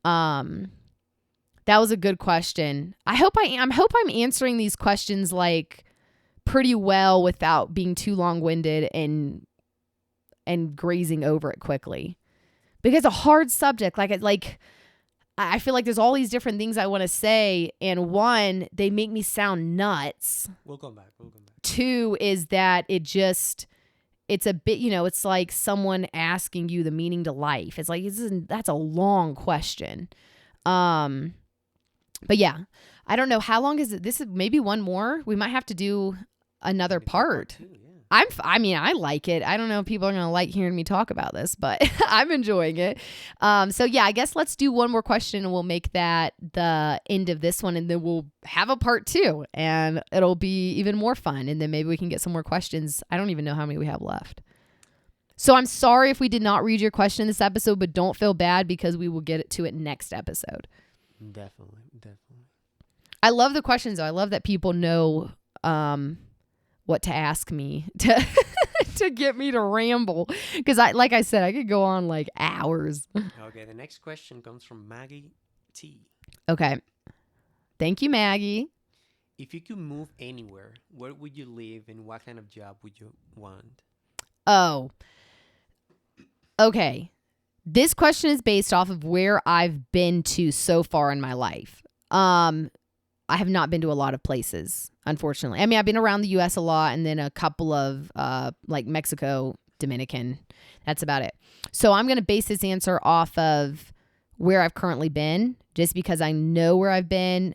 That was a good question. I hope I'm answering these questions like pretty well without being too long-winded and grazing over it quickly. Because it's a hard subject. I feel like there's all these different things I want to say. And one, they make me sound nuts. We'll come back. Two is that it's a bit, it's like someone asking you the meaning to life. It's like, that's a long question. But yeah, I don't know. How long is it? This is maybe one more. We might have to do another part. Part 2, yeah. I like it. I don't know if people are going to like hearing me talk about this, but I'm enjoying it. So yeah, I guess let's do one more question and we'll make that the end of this one. And then we'll have a part 2 and it'll be even more fun. And then maybe we can get some more questions. I don't even know how many we have left. So I'm sorry if we did not read your question in this episode, but don't feel bad because we will get to it next episode. Definitely. I love the questions though. I love that people know, what to ask me to get me to ramble, because like I said, I could go on like hours. Okay, the next question comes from Maggie T. Okay, thank you, Maggie. If you could move anywhere, where would you live and what kind of job would you want? Oh, okay. This question is based off of where I've been to so far in my life. I have not been to a lot of places, unfortunately. I mean, I've been around the U.S. a lot, and then a couple of like Mexico, Dominican. That's about it. So I'm going to base this answer off of where I've currently been, just because I know where I've been.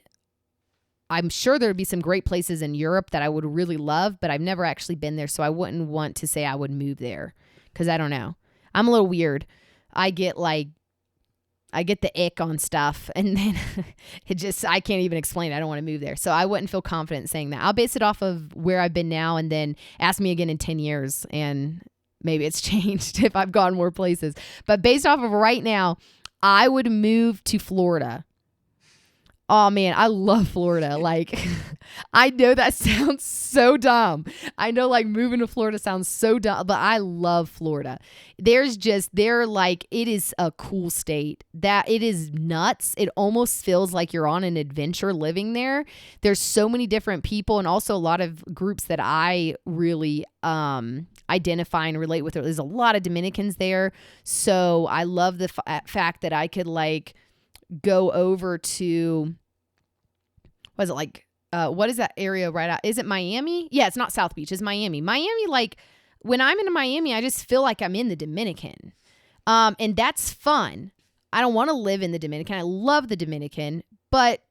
I'm sure there would be some great places in Europe that I would really love, but I've never actually been there, so I wouldn't want to say I would move there, because I don't know. I'm a little weird. I get the ick on stuff, and then I can't even explain it. I don't want to move there. So I wouldn't feel confident saying that. I'll base it off of where I've been now, and then ask me again in 10 years, and maybe it's changed if I've gone more places. But based off of right now, I would move to Florida. Oh man, I love Florida. Like, I know that sounds so dumb. I know like moving to Florida sounds so dumb, but I love Florida. It is a cool state. That it is nuts. It almost feels like you're on an adventure living there. There's so many different people, and also a lot of groups that I really identify and relate with. There's a lot of Dominicans there. So I love the fact that I could like go over to, what is that area right out? Is it Miami? Yeah, it's not South Beach. It's Miami. Miami, like when I'm in Miami, I just feel like I'm in the Dominican. And that's fun. I don't want to live in the Dominican. I love the Dominican, but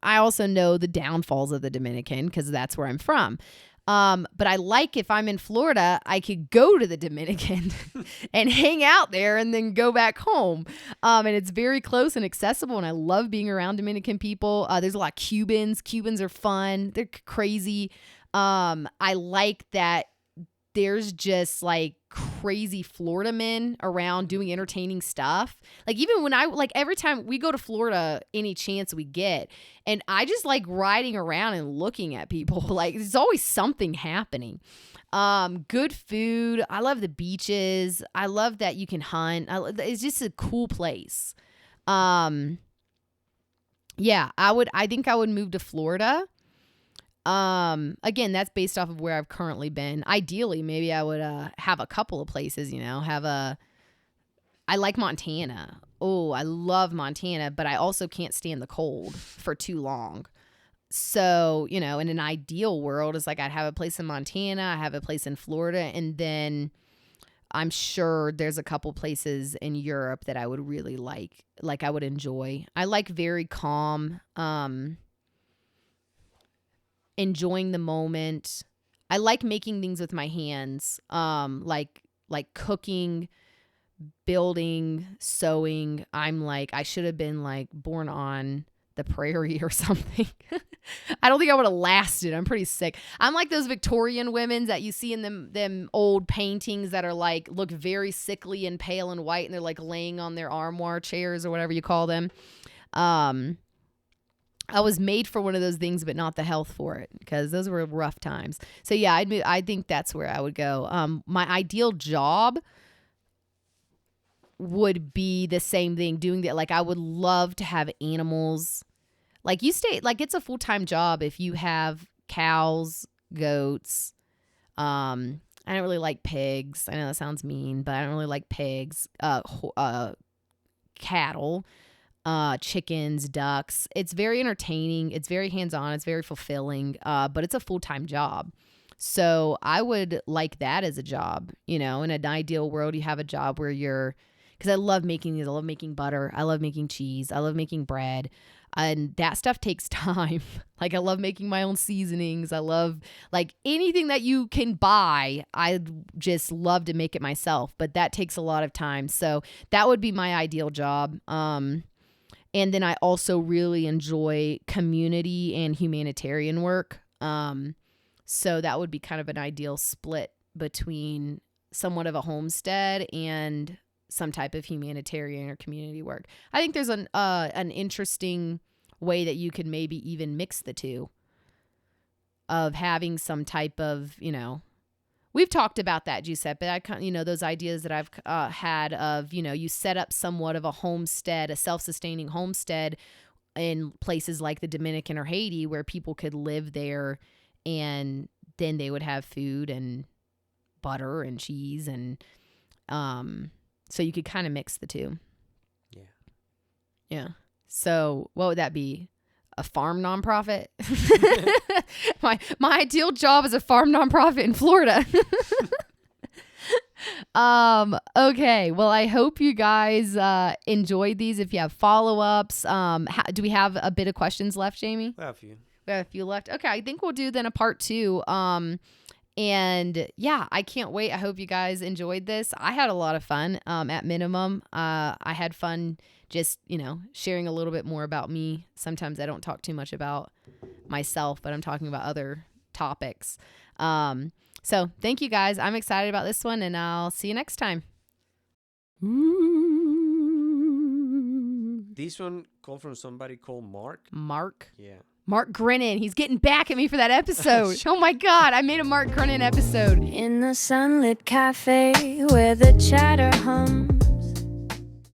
I also know the downfalls of the Dominican because that's where I'm from. But I like if I'm in Florida, I could go to the Dominican and hang out there and then go back home. And it's very close and accessible. And I love being around Dominican people. There's a lot of Cubans. Cubans are fun. They're crazy. I like that there's just like crazy Florida men around doing entertaining stuff. Like even when every time we go to Florida, any chance we get, and I just like riding around and looking at people. Like there's always something happening. Good food. I love the beaches. I love that you can hunt. It's just a cool place. Yeah, I think I would move to Florida. Again, that's based off of where I've currently been. Ideally, maybe I would have a couple of places, I like Montana. Oh, I love Montana, but I also can't stand the cold for too long. So, in an ideal world, it's like I'd have a place in Montana, I have a place in Florida, and then I'm sure there's a couple places in Europe that I would really like I would enjoy. I like very calm, enjoying the moment. I like making things with my hands, like cooking, building, sewing. I'm like, I should have been like born on the prairie or something. I don't think I would have lasted. I'm pretty sick. I'm like those Victorian women that you see in them old paintings that are like, look very sickly and pale and white, and they're like laying on their armoire chairs or whatever you call them. I was made for one of those things, but not the health for it, because those were rough times. So yeah, I think that's where I would go. My ideal job would be the same thing, doing that. Like I would love to have animals. Like it's a full-time job if you have cows, goats. I don't really like pigs. I know that sounds mean, but I don't really like pigs. Cattle. Chickens, ducks. It's very entertaining. It's very hands-on. It's very fulfilling. But it's a full-time job. So I would like that as a job. In an ideal world, you have a job where because I love making these. I love making butter. I love making cheese. I love making bread. And that stuff takes time. Like I love making my own seasonings. I love like anything that you can buy. I just love to make it myself, but that takes a lot of time. So that would be my ideal job. And then I also really enjoy community and humanitarian work. So that would be kind of an ideal split between somewhat of a homestead and some type of humanitarian or community work. I think there's an interesting way that you could maybe even mix the two, of having some type of, we've talked about that, Giuseppe. Those ideas that I've had of, you set up somewhat of a homestead, a self-sustaining homestead in places like the Dominican or Haiti, where people could live there, and then they would have food and butter and cheese, and so you could kind of mix the two. Yeah. So what would that be? A farm nonprofit? My ideal job is a farm nonprofit in Florida. Okay. Well, I hope you guys enjoyed these. If you have follow-ups, do we have a bit of questions left, Jamie? We have a few. We have a few left. Okay. I think we'll do then a part 2. And yeah, I can't wait. I hope you guys enjoyed this. I had a lot of fun. At minimum, I had fun just, sharing a little bit more about me. Sometimes I don't talk too much about myself, but I'm talking about other topics. So thank you guys. I'm excited about this one, and I'll see you next time. This one called from somebody called Mark. Mark? Yeah. Mark Grennan. He's getting back at me for that episode. Oh my God. I made a Mark Grennan episode. In the sunlit cafe where the chatter hums,